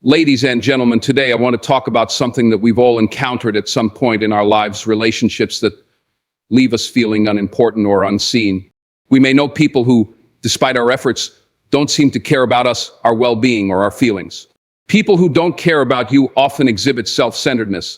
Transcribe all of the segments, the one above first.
Ladies and gentlemen, today I want to talk about something that we've all encountered at some point in our lives, relationships that leave us feeling unimportant or unseen. We may know people who, despite our efforts, don't seem to care about us, our well-being, or our feelings. People who don't care about you often exhibit self-centeredness,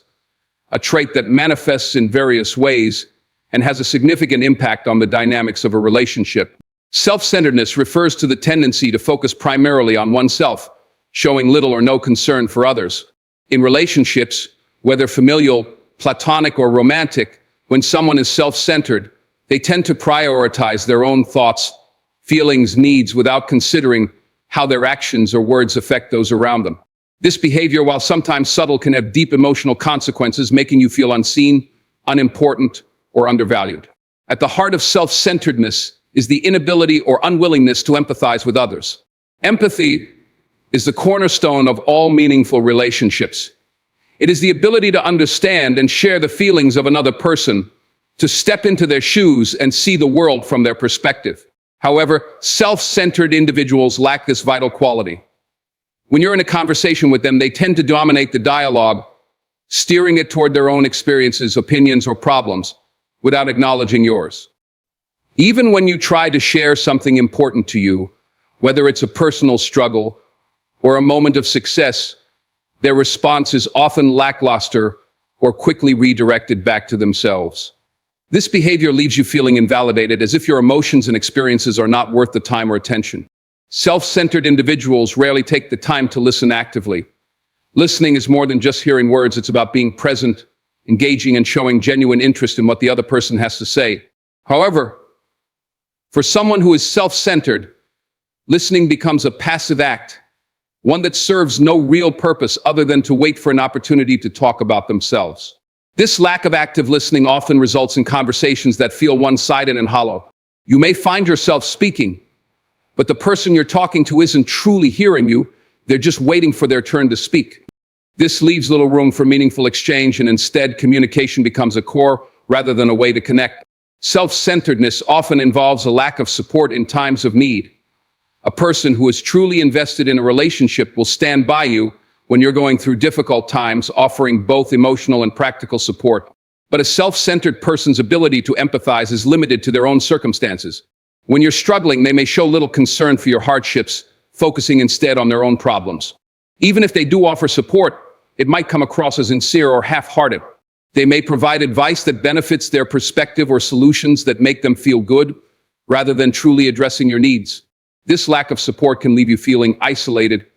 a trait that manifests in various ways and has a significant impact on the dynamics of a relationship. Self-centeredness refers to the tendency to focus primarily on oneself, showing little or no concern for others. In relationships, whether familial, platonic, or romantic, when someone is self-centered, they tend to prioritize their own thoughts, feelings, needs without considering how their actions or words affect those around them. This behavior, while sometimes subtle, can have deep emotional consequences, making you feel unseen, unimportant, or undervalued. At the heart of self-centeredness is the inability or unwillingness to empathize with others. Empathy is the cornerstone of all meaningful relationships. It is the ability to understand and share the feelings of another person, to step into their shoes and see the world from their perspective. However, self-centered individuals lack this vital quality. When you're in a conversation with them, they tend to dominate the dialogue, steering it toward their own experiences, opinions, or problems, without acknowledging yours. Even when you try to share something important to you, whether it's a personal struggle or a moment of success, their response is often lackluster or quickly redirected back to themselves. This behavior leaves you feeling invalidated, as if your emotions and experiences are not worth the time or attention. Self-centered individuals rarely take the time to listen actively. Listening is more than just hearing words. It's about being present, engaging, and showing genuine interest in what the other person has to say. However, for someone who is self-centered, listening becomes a passive act, one that serves no real purpose other than to wait for an opportunity to talk about themselves. This lack of active listening often results in conversations that feel one-sided and hollow. You may find yourself speaking, but the person you're talking to isn't truly hearing you. They're just waiting for their turn to speak. This leaves little room for meaningful exchange, and instead communication becomes a core rather than a way to connect. Self-centeredness often involves a lack of support in times of need. A person who is truly invested in a relationship will stand by you when you're going through difficult times, offering both emotional and practical support. But a self-centered person's ability to empathize is limited to their own circumstances. When you're struggling, they may show little concern for your hardships, focusing instead on their own problems. Even if they do offer support, it might come across as sincere or half-hearted. They may provide advice that benefits their perspective or solutions that make them feel good, rather than truly addressing your needs. This lack of support can leave you feeling isolated,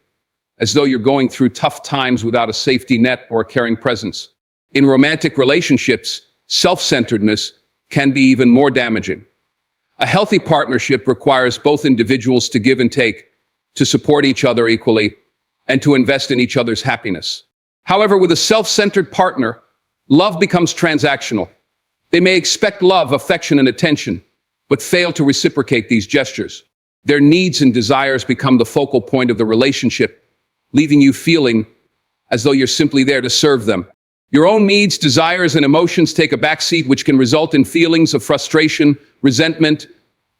as though you're going through tough times without a safety net or a caring presence. In romantic relationships, self-centeredness can be even more damaging. A healthy partnership requires both individuals to give and take, to support each other equally, and to invest in each other's happiness. However, with a self-centered partner, love becomes transactional. They may expect love, affection, and attention, but fail to reciprocate these gestures. Their needs and desires become the focal point of the relationship, leaving you feeling as though you're simply there to serve them. Your own needs, desires, and emotions take a backseat, which can result in feelings of frustration, resentment,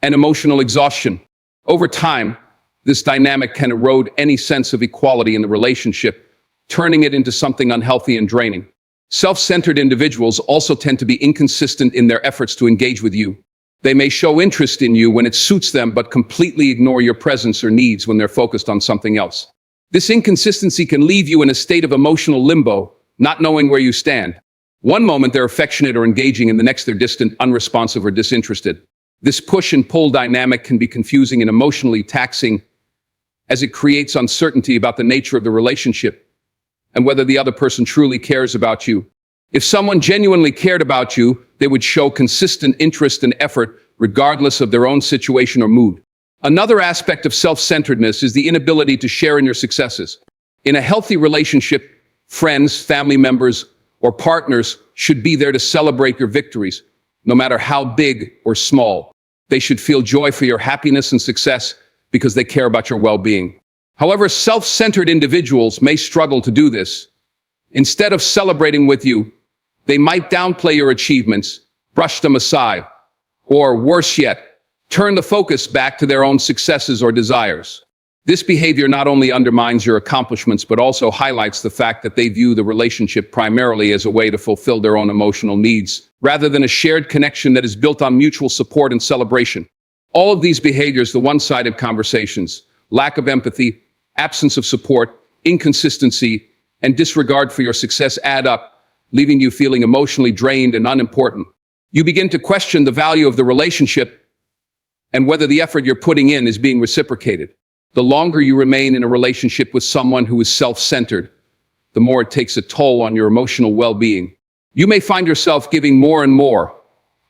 and emotional exhaustion. Over time, this dynamic can erode any sense of equality in the relationship, turning it into something unhealthy and draining. Self-centered individuals also tend to be inconsistent in their efforts to engage with you. They may show interest in you when it suits them, but completely ignore your presence or needs when they're focused on something else. This inconsistency can leave you in a state of emotional limbo, not knowing where you stand. One moment they're affectionate or engaging, and the next they're distant, unresponsive, or disinterested. This push and pull dynamic can be confusing and emotionally taxing, as it creates uncertainty about the nature of the relationship and whether the other person truly cares about you. If someone genuinely cared about you, they would show consistent interest and effort, regardless of their own situation or mood. Another aspect of self-centeredness is the inability to share in your successes. In a healthy relationship, friends, family members, or partners should be there to celebrate your victories, no matter how big or small. They should feel joy for your happiness and success because they care about your well-being. However, self-centered individuals may struggle to do this. Instead of celebrating with you, they might downplay your achievements, brush them aside, or worse yet, turn the focus back to their own successes or desires. This behavior not only undermines your accomplishments, but also highlights the fact that they view the relationship primarily as a way to fulfill their own emotional needs, rather than a shared connection that is built on mutual support and celebration. All of these behaviors, the one-sided conversations, lack of empathy, absence of support, inconsistency, and disregard for your success add up, leaving you feeling emotionally drained and unimportant. You begin to question the value of the relationship and whether the effort you're putting in is being reciprocated. The longer you remain in a relationship with someone who is self-centered, the more it takes a toll on your emotional well-being. You may find yourself giving more and more,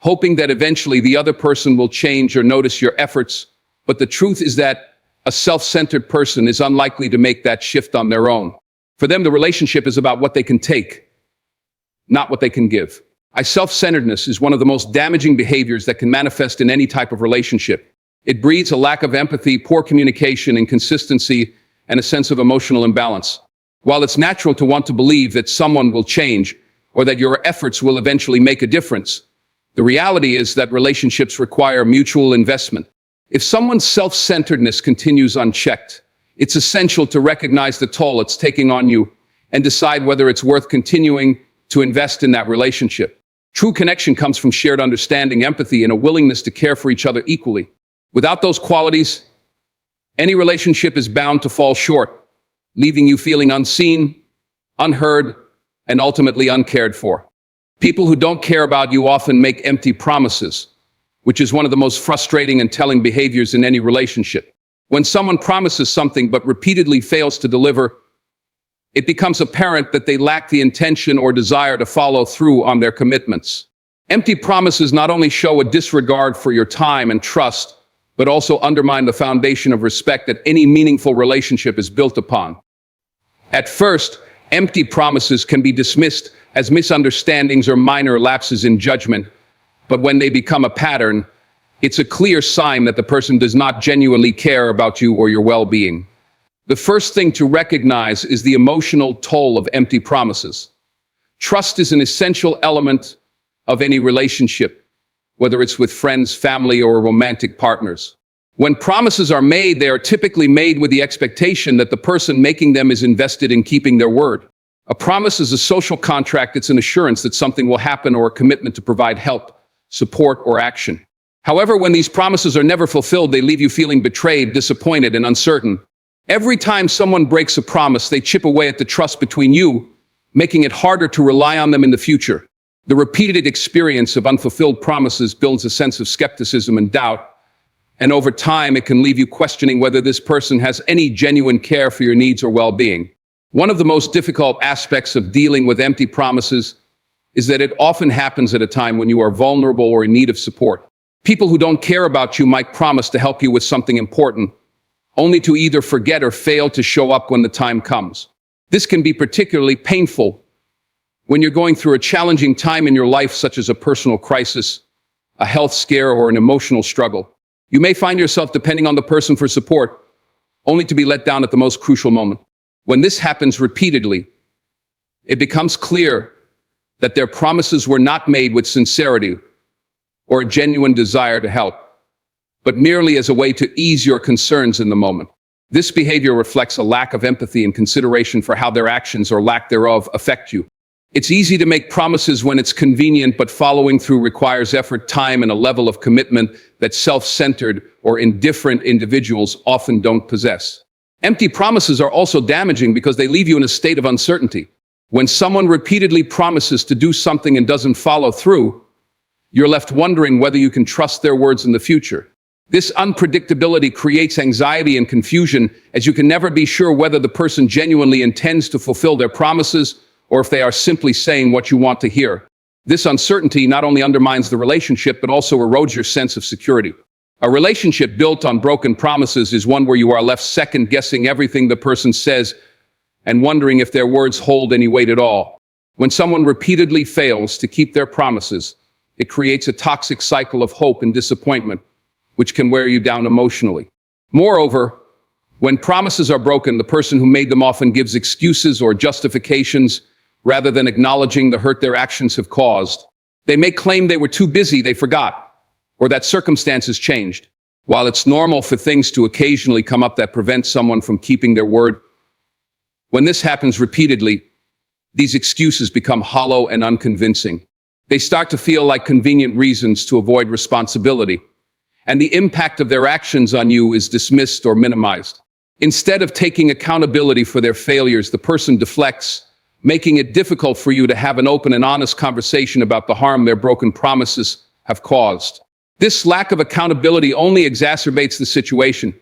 hoping that eventually the other person will change or notice your efforts, but the truth is that a self-centered person is unlikely to make that shift on their own. For them, the relationship is about what they can take, not what they can give. Self-centeredness is one of the most damaging behaviors that can manifest in any type of relationship. It breeds a lack of empathy, poor communication, inconsistency, and a sense of emotional imbalance. While it's natural to want to believe that someone will change or that your efforts will eventually make a difference, the reality is that relationships require mutual investment. If someone's self-centeredness continues unchecked, it's essential to recognize the toll it's taking on you and decide whether it's worth continuing to invest in that relationship. True connection comes from shared understanding, empathy, and a willingness to care for each other equally. Without those qualities, any relationship is bound to fall short, leaving you feeling unseen, unheard, and ultimately uncared for. People who don't care about you often make empty promises, which is one of the most frustrating and telling behaviors in any relationship. When someone promises something but repeatedly fails to deliver, it becomes apparent that they lack the intention or desire to follow through on their commitments. Empty promises not only show a disregard for your time and trust, but also undermine the foundation of respect that any meaningful relationship is built upon. At first, empty promises can be dismissed as misunderstandings or minor lapses in judgment, but when they become a pattern, it's a clear sign that the person does not genuinely care about you or your well-being. The first thing to recognize is the emotional toll of empty promises. Trust is an essential element of any relationship, whether it's with friends, family, or romantic partners. When promises are made, they are typically made with the expectation that the person making them is invested in keeping their word. A promise is a social contract. It's an assurance that something will happen or a commitment to provide help, support, or action. However, when these promises are never fulfilled, they leave you feeling betrayed, disappointed, and uncertain. Every time someone breaks a promise, they chip away at the trust between you, making it harder to rely on them in the future. The repeated experience of unfulfilled promises builds a sense of skepticism and doubt, and over time it can leave you questioning whether this person has any genuine care for your needs or well-being. One of the most difficult aspects of dealing with empty promises is that it often happens at a time when you are vulnerable or in need of support. People who don't care about you might promise to help you with something important, only to either forget or fail to show up when the time comes. This can be particularly painful when you're going through a challenging time in your life, such as a personal crisis, a health scare, or an emotional struggle. You may find yourself depending on the person for support, only to be let down at the most crucial moment. When this happens repeatedly, it becomes clear that their promises were not made with sincerity or a genuine desire to help, but merely as a way to ease your concerns in the moment. This behavior reflects a lack of empathy and consideration for how their actions or lack thereof affect you. It's easy to make promises when it's convenient, but following through requires effort, time, and a level of commitment that self-centered or indifferent individuals often don't possess. Empty promises are also damaging because they leave you in a state of uncertainty. When someone repeatedly promises to do something and doesn't follow through, you're left wondering whether you can trust their words in the future. This unpredictability creates anxiety and confusion, as you can never be sure whether the person genuinely intends to fulfill their promises or if they are simply saying what you want to hear. This uncertainty not only undermines the relationship, but also erodes your sense of security. A relationship built on broken promises is one where you are left second-guessing everything the person says and wondering if their words hold any weight at all. When someone repeatedly fails to keep their promises, it creates a toxic cycle of hope and disappointment, which can wear you down emotionally. Moreover, when promises are broken, the person who made them often gives excuses or justifications rather than acknowledging the hurt their actions have caused. They may claim they were too busy, they forgot, or that circumstances changed. While it's normal for things to occasionally come up that prevent someone from keeping their word, when this happens repeatedly, these excuses become hollow and unconvincing. They start to feel like convenient reasons to avoid responsibility, and the impact of their actions on you is dismissed or minimized. Instead of taking accountability for their failures, the person deflects, making it difficult for you to have an open and honest conversation about the harm their broken promises have caused. This lack of accountability only exacerbates the situation,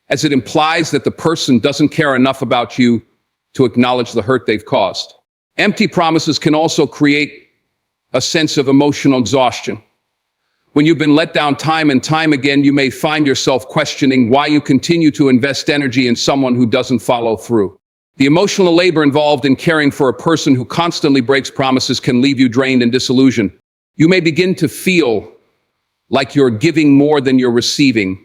as it implies that the person doesn't care enough about you to acknowledge the hurt they've caused. Empty promises can also create a sense of emotional exhaustion. When you've been let down time and time again, you may find yourself questioning why you continue to invest energy in someone who doesn't follow through. The emotional labor involved in caring for a person who constantly breaks promises can leave you drained and disillusioned. You may begin to feel like you're giving more than you're receiving,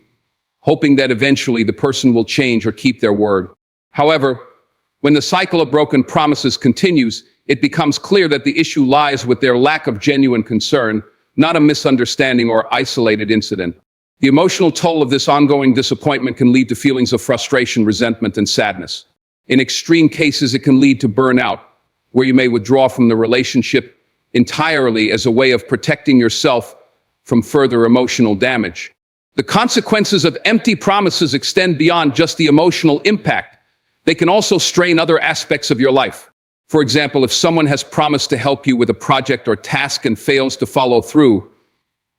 hoping that eventually the person will change or keep their word. However, when the cycle of broken promises continues, it becomes clear that the issue lies with their lack of genuine concern, not a misunderstanding or isolated incident. The emotional toll of this ongoing disappointment can lead to feelings of frustration, resentment, and sadness. In extreme cases, it can lead to burnout, where you may withdraw from the relationship entirely as a way of protecting yourself from further emotional damage. The consequences of empty promises extend beyond just the emotional impact. They can also strain other aspects of your life. For example, if someone has promised to help you with a project or task and fails to follow through,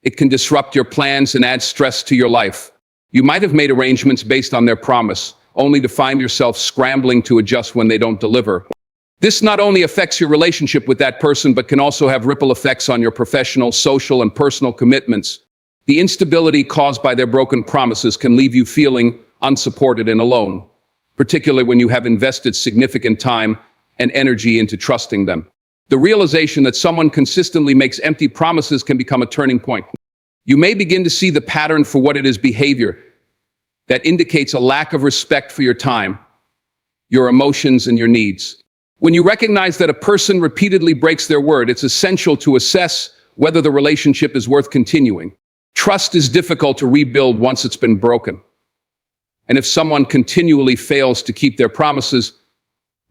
it can disrupt your plans and add stress to your life. You might have made arrangements based on their promise, only to find yourself scrambling to adjust when they don't deliver. This not only affects your relationship with that person, but can also have ripple effects on your professional, social, and personal commitments. The instability caused by their broken promises can leave you feeling unsupported and alone, particularly when you have invested significant time and energy into trusting them. The realization that someone consistently makes empty promises can become a turning point. You may begin to see the pattern for what it is: behavior that indicates a lack of respect for your time, your emotions, and your needs. When you recognize that a person repeatedly breaks their word, it's essential to assess whether the relationship is worth continuing. Trust is difficult to rebuild once it's been broken. And if someone continually fails to keep their promises,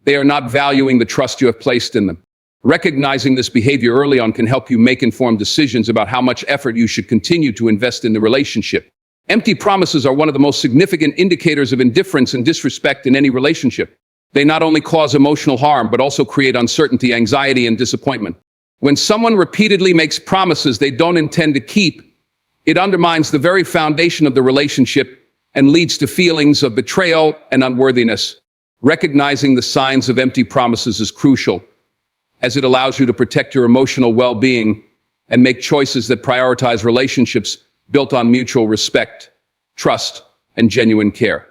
they are not valuing the trust you have placed in them. Recognizing this behavior early on can help you make informed decisions about how much effort you should continue to invest in the relationship. Empty promises are one of the most significant indicators of indifference and disrespect in any relationship. They not only cause emotional harm, but also create uncertainty, anxiety, and disappointment. When someone repeatedly makes promises they don't intend to keep, it undermines the very foundation of the relationship and leads to feelings of betrayal and unworthiness. Recognizing the signs of empty promises is crucial, as it allows you to protect your emotional well-being and make choices that prioritize relationships built on mutual respect, trust, and genuine care.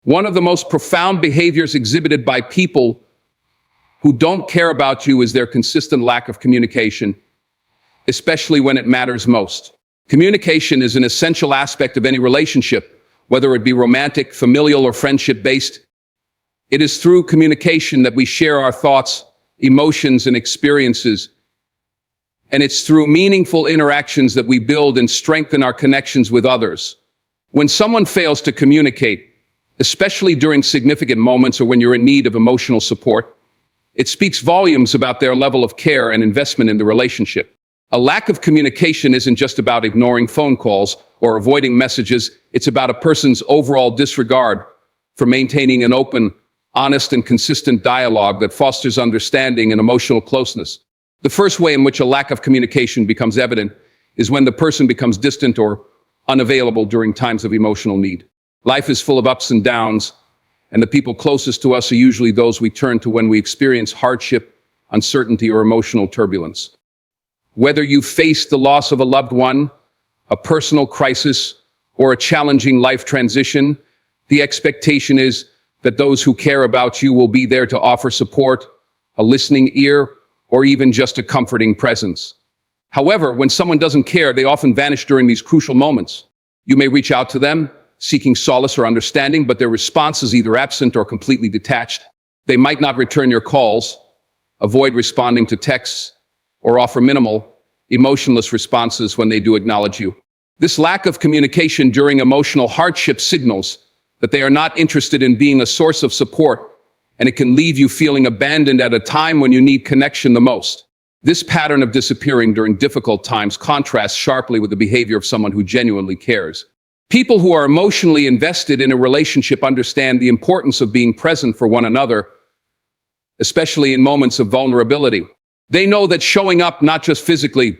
One of the most profound behaviors exhibited by people who don't care about you is their consistent lack of communication, especially when it matters most. Communication is an essential aspect of any relationship, whether it be romantic, familial, or friendship-based. It is through communication that we share our thoughts, emotions, and experiences. And it's through meaningful interactions that we build and strengthen our connections with others. When someone fails to communicate, especially during significant moments or when you're in need of emotional support, it speaks volumes about their level of care and investment in the relationship. A lack of communication isn't just about ignoring phone calls or avoiding messages. It's about a person's overall disregard for maintaining an open, honest, and consistent dialogue that fosters understanding and emotional closeness. The first way in which a lack of communication becomes evident is when the person becomes distant or unavailable during times of emotional need. Life is full of ups and downs, and the people closest to us are usually those we turn to when we experience hardship, uncertainty, or emotional turbulence. Whether you face the loss of a loved one, a personal crisis, or a challenging life transition, the expectation is that those who care about you will be there to offer support, a listening ear, or even just a comforting presence. However, when someone doesn't care, they often vanish during these crucial moments. You may reach out to them, seeking solace or understanding, but their response is either absent or completely detached. They might not return your calls, avoid responding to texts, or offer minimal, emotionless responses when they do acknowledge you. This lack of communication during emotional hardship signals that they are not interested in being a source of support, and it can leave you feeling abandoned at a time when you need connection the most. This pattern of disappearing during difficult times contrasts sharply with the behavior of someone who genuinely cares. People who are emotionally invested in a relationship understand the importance of being present for one another, especially in moments of vulnerability. They know that showing up not just physically,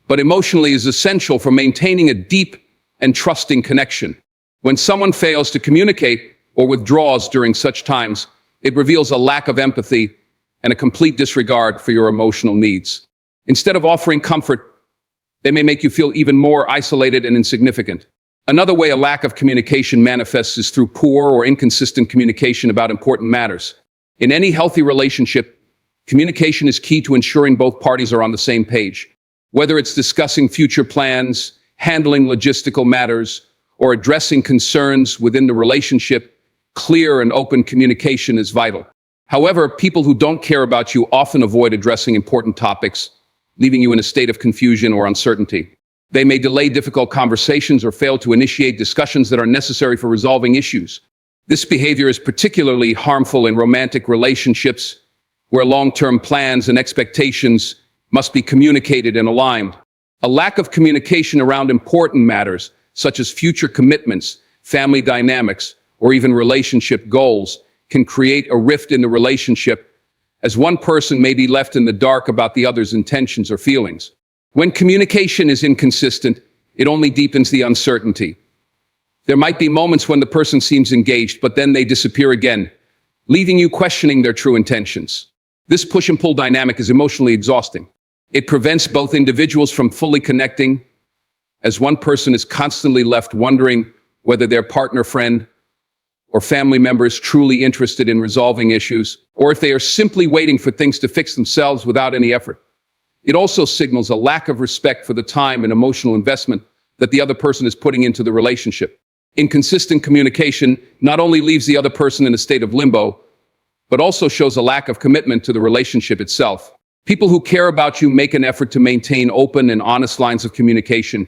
but emotionally is essential for maintaining a deep and trusting connection. When someone fails to communicate or withdraws during such times, it reveals a lack of empathy and a complete disregard for your emotional needs. Instead of offering comfort, they may make you feel even more isolated and insignificant. Another way a lack of communication manifests is through poor or inconsistent communication about important matters. In any healthy relationship, communication is key to ensuring both parties are on the same page. Whether it's discussing future plans, handling logistical matters, or addressing concerns within the relationship, clear and open communication is vital. However, people who don't care about you often avoid addressing important topics, leaving you in a state of confusion or uncertainty. They may delay difficult conversations or fail to initiate discussions that are necessary for resolving issues. This behavior is particularly harmful in romantic relationships, where long-term plans and expectations must be communicated and aligned. A lack of communication around important matters, such as future commitments, family dynamics, or even relationship goals, can create a rift in the relationship, as one person may be left in the dark about the other's intentions or feelings. When communication is inconsistent, it only deepens the uncertainty. There might be moments when the person seems engaged, but then they disappear again, leaving you questioning their true intentions. This push and pull dynamic is emotionally exhausting. It prevents both individuals from fully connecting, as one person is constantly left wondering whether their partner, friend, or family member is truly interested in resolving issues, or if they are simply waiting for things to fix themselves without any effort. It also signals a lack of respect for the time and emotional investment that the other person is putting into the relationship. Inconsistent communication not only leaves the other person in a state of limbo, but also shows a lack of commitment to the relationship itself. People who care about you make an effort to maintain open and honest lines of communication,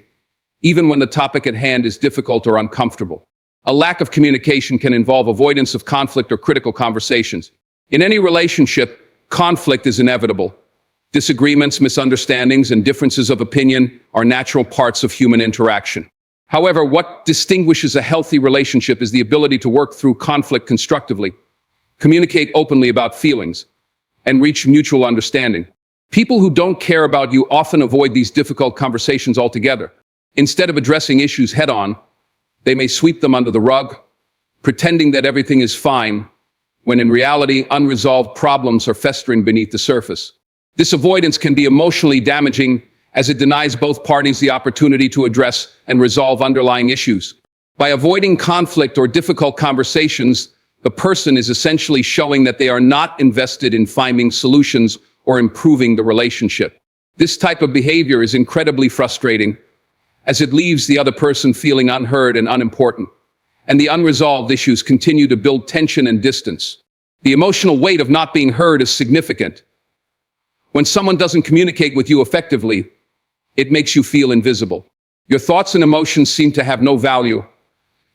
even when the topic at hand is difficult or uncomfortable. A lack of communication can involve avoidance of conflict or critical conversations. In any relationship, conflict is inevitable. Disagreements, misunderstandings, and differences of opinion are natural parts of human interaction. However, what distinguishes a healthy relationship is the ability to work through conflict constructively, communicate openly about feelings, and reach mutual understanding. People who don't care about you often avoid these difficult conversations altogether. Instead of addressing issues head-on, they may sweep them under the rug, pretending that everything is fine, when in reality, unresolved problems are festering beneath the surface. This avoidance can be emotionally damaging, as it denies both parties the opportunity to address and resolve underlying issues. By avoiding conflict or difficult conversations, the person is essentially showing that they are not invested in finding solutions or improving the relationship. This type of behavior is incredibly frustrating, as it leaves the other person feeling unheard and unimportant, and the unresolved issues continue to build tension and distance. The emotional weight of not being heard is significant. When someone doesn't communicate with you effectively, it makes you feel invisible. Your thoughts and emotions seem to have no value,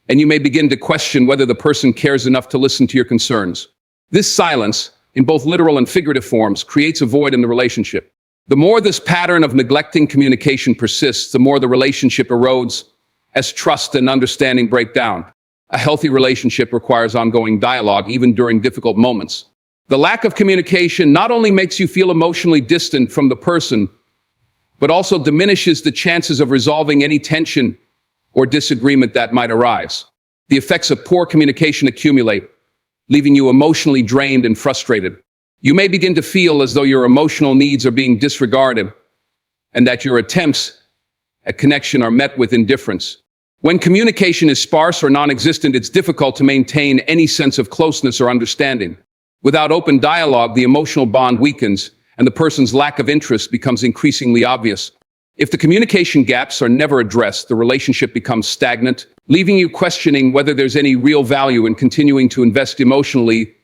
and you may begin to question whether the person cares enough to listen to your concerns. This silence, in both literal and figurative forms, creates a void in the relationship. The more this pattern of neglecting communication persists, the more the relationship erodes as trust and understanding break down. A healthy relationship requires ongoing dialogue, even during difficult moments. The lack of communication not only makes you feel emotionally distant from the person, but also diminishes the chances of resolving any tension or disagreement that might arise. The effects of poor communication accumulate, leaving you emotionally drained and frustrated. You may begin to feel as though your emotional needs are being disregarded, and that your attempts at connection are met with indifference. When communication is sparse or non-existent, it's difficult to maintain any sense of closeness or understanding. Without open dialogue, the emotional bond weakens, and the person's lack of interest becomes increasingly obvious. If the communication gaps are never addressed, the relationship becomes stagnant, leaving you questioning whether there's any real value in continuing to invest emotionally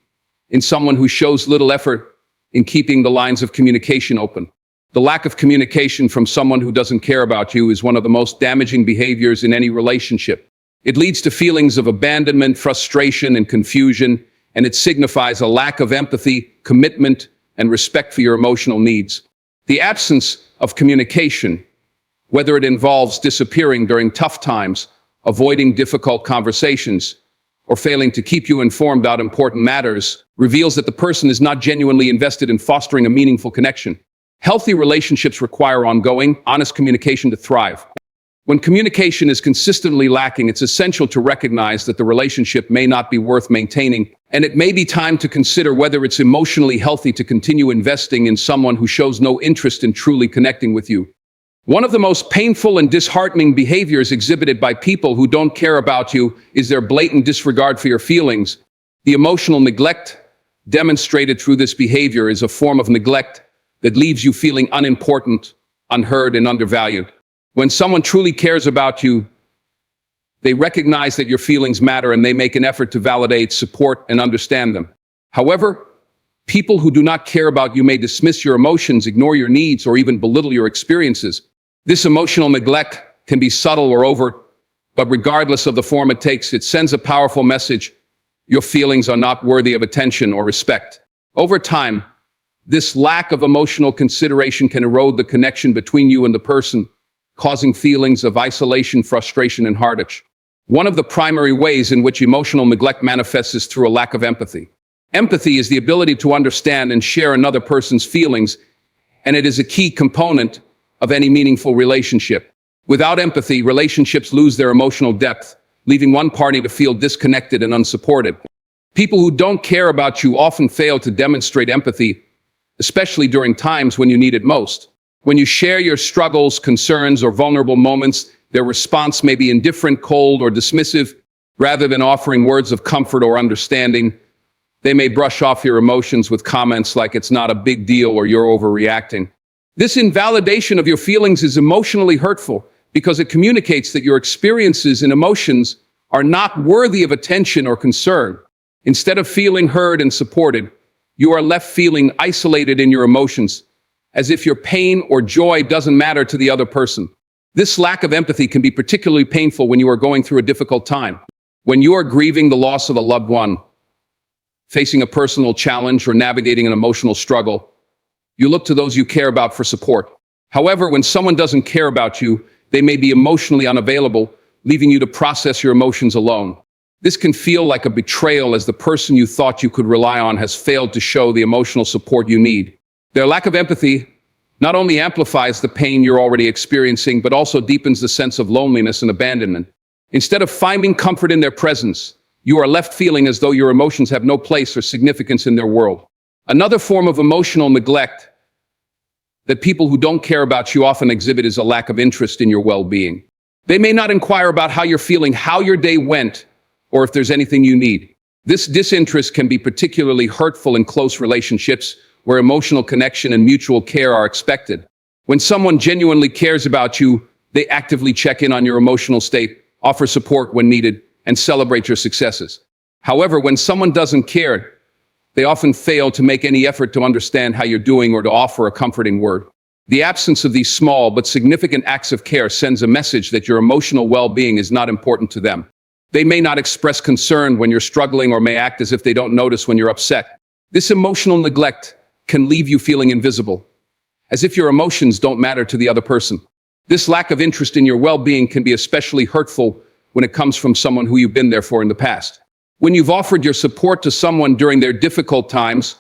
in someone who shows little effort in keeping the lines of communication open. The lack of communication from someone who doesn't care about you is one of the most damaging behaviors in any relationship. It leads to feelings of abandonment, frustration, and confusion, and it signifies a lack of empathy, commitment, and respect for your emotional needs. The absence of communication, whether it involves disappearing during tough times, avoiding difficult conversations, or failing to keep you informed about important matters, reveals that the person is not genuinely invested in fostering a meaningful connection. Healthy relationships require ongoing, honest communication to thrive. When communication is consistently lacking, it's essential to recognize that the relationship may not be worth maintaining, and it may be time to consider whether it's emotionally healthy to continue investing in someone who shows no interest in truly connecting with you. One of the most painful and disheartening behaviors exhibited by people who don't care about you is their blatant disregard for your feelings. The emotional neglect demonstrated through this behavior is a form of neglect that leaves you feeling unimportant, unheard, and undervalued. When someone truly cares about you, they recognize that your feelings matter and they make an effort to validate, support, and understand them. However, people who do not care about you may dismiss your emotions, ignore your needs, or even belittle your experiences. This emotional neglect can be subtle or overt, but regardless of the form it takes, it sends a powerful message. Your feelings are not worthy of attention or respect. Over time, this lack of emotional consideration can erode the connection between you and the person, causing feelings of isolation, frustration, and heartache. One of the primary ways in which emotional neglect manifests is through a lack of empathy. Empathy is the ability to understand and share another person's feelings, and it is a key component of any meaningful relationship. Without empathy, relationships lose their emotional depth, leaving one party to feel disconnected and unsupported. People who don't care about you often fail to demonstrate empathy, especially during times when you need it most. When you share your struggles, concerns, or vulnerable moments, their response may be indifferent, cold, or dismissive. Rather than offering words of comfort or understanding, they may brush off your emotions with comments like it's not a big deal or you're overreacting. This invalidation of your feelings is emotionally hurtful because it communicates that your experiences and emotions are not worthy of attention or concern. Instead of feeling heard and supported, you are left feeling isolated in your emotions, as if your pain or joy doesn't matter to the other person. This lack of empathy can be particularly painful when you are going through a difficult time. When you are grieving the loss of a loved one, facing a personal challenge, or navigating an emotional struggle, you look to those you care about for support. However, when someone doesn't care about you, they may be emotionally unavailable, leaving you to process your emotions alone. This can feel like a betrayal, as the person you thought you could rely on has failed to show the emotional support you need. Their lack of empathy not only amplifies the pain you're already experiencing, but also deepens the sense of loneliness and abandonment. Instead of finding comfort in their presence, you are left feeling as though your emotions have no place or significance in their world. Another form of emotional neglect that people who don't care about you often exhibit is a lack of interest in your well-being. They may not inquire about how you're feeling, how your day went, or if there's anything you need. This disinterest can be particularly hurtful in close relationships where emotional connection and mutual care are expected. When someone genuinely cares about you, they actively check in on your emotional state, offer support when needed, and celebrate your successes. However, when someone doesn't care, they often fail to make any effort to understand how you're doing or to offer a comforting word. The absence of these small but significant acts of care sends a message that your emotional well-being is not important to them. They may not express concern when you're struggling, or may act as if they don't notice when you're upset. This emotional neglect can leave you feeling invisible, as if your emotions don't matter to the other person. This lack of interest in your well-being can be especially hurtful when it comes from someone who you've been there for in the past. When you've offered your support to someone during their difficult times,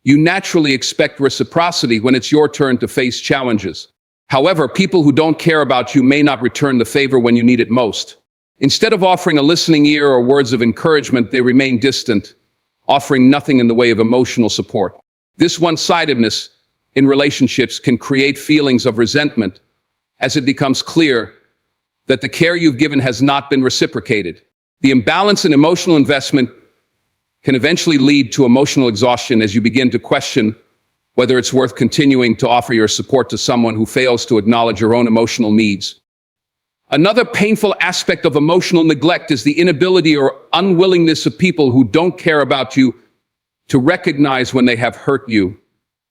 you naturally expect reciprocity when it's your turn to face challenges. However, people who don't care about you may not return the favor when you need it most. Instead of offering a listening ear or words of encouragement, they remain distant, offering nothing in the way of emotional support. This one-sidedness in relationships can create feelings of resentment, as it becomes clear that the care you've given has not been reciprocated. The imbalance in emotional investment can eventually lead to emotional exhaustion, as you begin to question whether it's worth continuing to offer your support to someone who fails to acknowledge your own emotional needs. Another painful aspect of emotional neglect is the inability or unwillingness of people who don't care about you to recognize when they have hurt you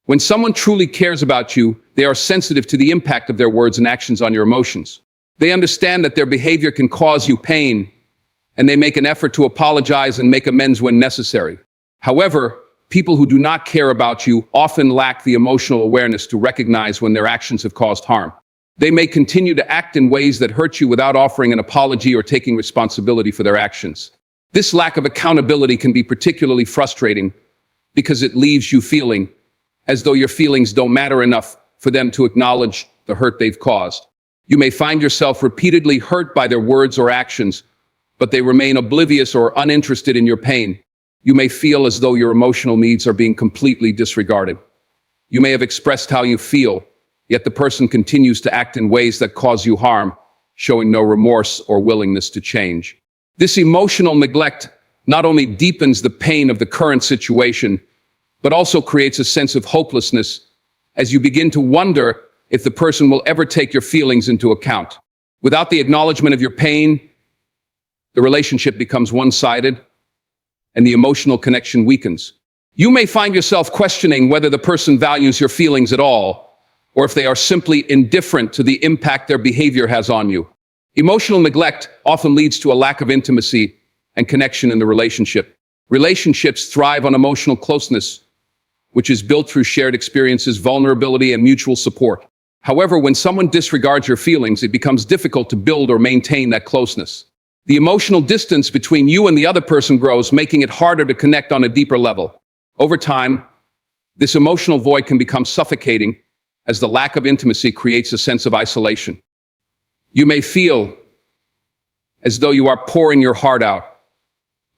When someone truly cares about you, they are sensitive to the impact of their words and actions on your emotions. They understand that their behavior can cause you pain, and they make an effort to apologize and make amends when necessary. However, people who do not care about you often lack the emotional awareness to recognize when their actions have caused harm. They may continue to act in ways that hurt you without offering an apology or taking responsibility for their actions. This lack of accountability can be particularly frustrating because it leaves you feeling as though your feelings don't matter enough for them to acknowledge the hurt they've caused. You may find yourself repeatedly hurt by their words or actions, but they remain oblivious or uninterested in your pain. You may feel as though your emotional needs are being completely disregarded. You may have expressed how you feel, yet the person continues to act in ways that cause you harm, showing no remorse or willingness to change. This emotional neglect not only deepens the pain of the current situation, but also creates a sense of hopelessness as you begin to wonder if the person will ever take your feelings into account. Without the acknowledgement of your pain, the relationship becomes one-sided and the emotional connection weakens. You may find yourself questioning whether the person values your feelings at all, or if they are simply indifferent to the impact their behavior has on you. Emotional neglect often leads to a lack of intimacy and connection in the relationship. Relationships thrive on emotional closeness, which is built through shared experiences, vulnerability, and mutual support. However, when someone disregards your feelings, it becomes difficult to build or maintain that closeness. The emotional distance between you and the other person grows, making it harder to connect on a deeper level. Over time, this emotional void can become suffocating as the lack of intimacy creates a sense of isolation. You may feel as though you are pouring your heart out,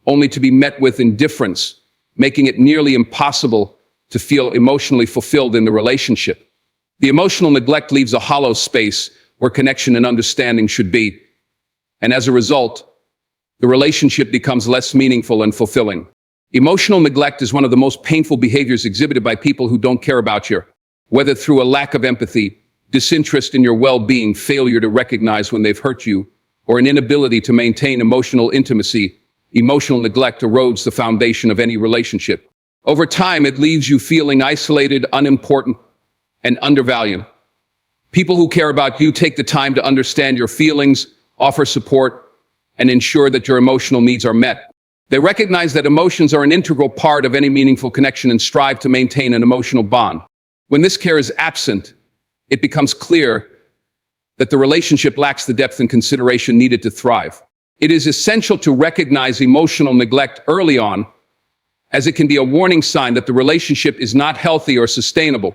only to be met with indifference, making it nearly impossible to feel emotionally fulfilled in the relationship. The emotional neglect leaves a hollow space where connection and understanding should be, and as a result, the relationship becomes less meaningful and fulfilling. Emotional neglect is one of the most painful behaviors exhibited by people who don't care about you, whether through a lack of empathy, disinterest in your well-being, failure to recognize when they've hurt you, or an inability to maintain emotional intimacy. Emotional neglect erodes the foundation of any relationship. Over time, it leaves you feeling isolated, unimportant, and undervalued. People who care about you take the time to understand your feelings, offer support, and ensure that your emotional needs are met. They recognize that emotions are an integral part of any meaningful connection and strive to maintain an emotional bond. When this care is absent, it becomes clear that the relationship lacks the depth and consideration needed to thrive. It is essential to recognize emotional neglect early on, as it can be a warning sign that the relationship is not healthy or sustainable.